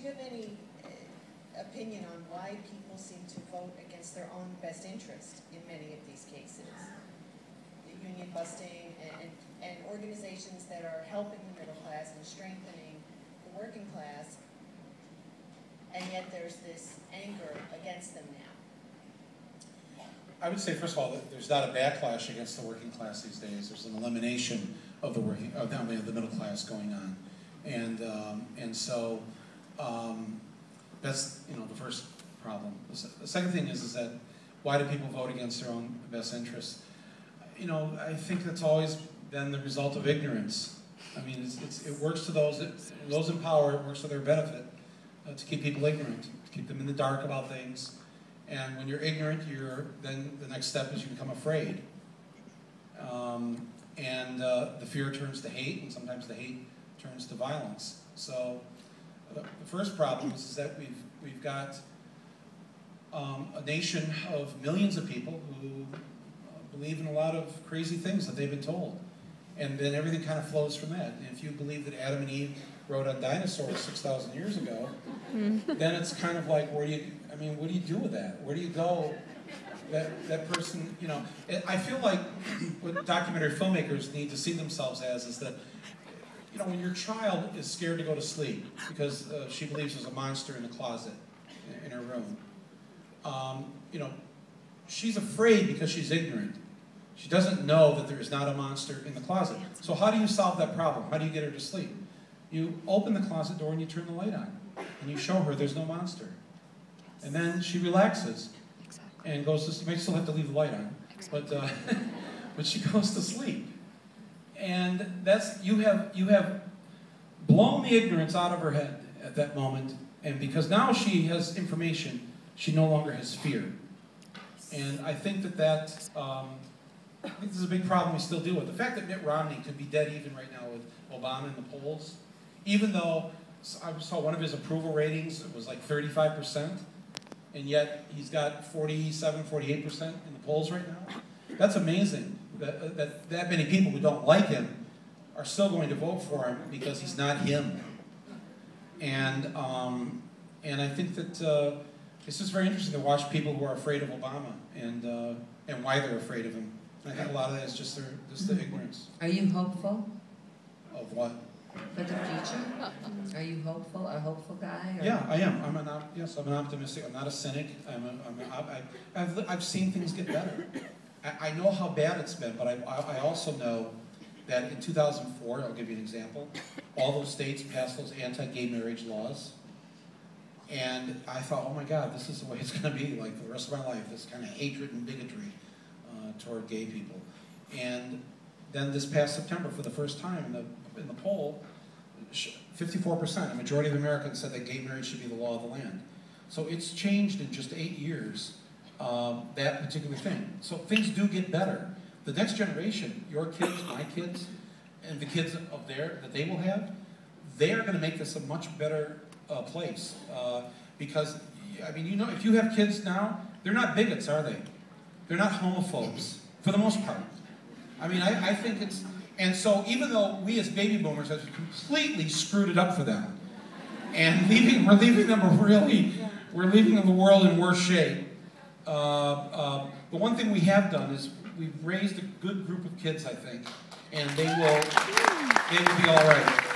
you have any opinion on why people seem to vote against their own best interest in many of these cases? The union busting and organizations that are helping the middle class and strengthening the working class, and yet there's this anger against them now. I would say, first of all, that there's not a backlash against the working class these days. There's an elimination of the the middle class going on, and so that's the first problem. The second thing is that why do people vote against their own best interests? I think that's always been the result of ignorance. I mean, it works to those in power. It works to their benefit to keep people ignorant, to keep them in the dark about things. And when you're ignorant, then the next step is you become afraid. And the fear turns to hate, and sometimes the hate turns to violence. So the first problem is that we've got a nation of millions of people who believe in a lot of crazy things that they've been told. And then everything kind of flows from that. And if you believe that Adam and Eve rode on dinosaurs 6,000 years ago, then it's kind of like, what do you do with that? Where do you go? That person, I feel like what documentary filmmakers need to see themselves as is that, when your child is scared to go to sleep because she believes there's a monster in the closet in her room, she's afraid because she's ignorant. She doesn't know that there is not a monster in the closet. So how do you solve that problem? How do you get her to sleep? You open the closet door and you turn the light on. And you show her there's no monster. And then she relaxes and goes to sleep. You may still have to leave the light on, but she goes to sleep. And you have blown the ignorance out of her head at that moment. And because now she has information, she no longer has fear. And I think that I think this is a big problem we still deal with. The fact that Mitt Romney could be dead even right now with Obama in the polls, even though I saw one of his approval ratings, it was like 35%, and yet he's got 47, 48% in the polls right now. That's amazing that many people who don't like him are still going to vote for him because he's not him. And I think that it's just very interesting to watch people who are afraid of Obama and why they're afraid of him. I think a lot of that is just the ignorance. Are you hopeful? Of what? For the future? Are you hopeful? A hopeful guy? Or? Yeah, I am. I'm an optimistic. I'm not a cynic. I've seen things get better. I know how bad it's been, but I also know that in 2004, I'll give you an example, all those states passed those anti-gay marriage laws. And I thought, oh my God, this is the way it's going to be like for the rest of my life, this kind of hatred and bigotry toward gay people. And then this past September, for the first time in the poll, 54%, a majority of Americans said that gay marriage should be the law of the land. So it's changed in just 8 years, that particular thing. So things do get better. The next generation, your kids, my kids, and the kids that they will have, they are going to make this a much better place. Because, if you have kids now, they're not bigots, are they? They're not homophobes, for the most part. I think it's, and so even though we as baby boomers have completely screwed it up for them, and we're leaving them the world in worse shape. The one thing we have done is we've raised a good group of kids, I think, and they will be all right.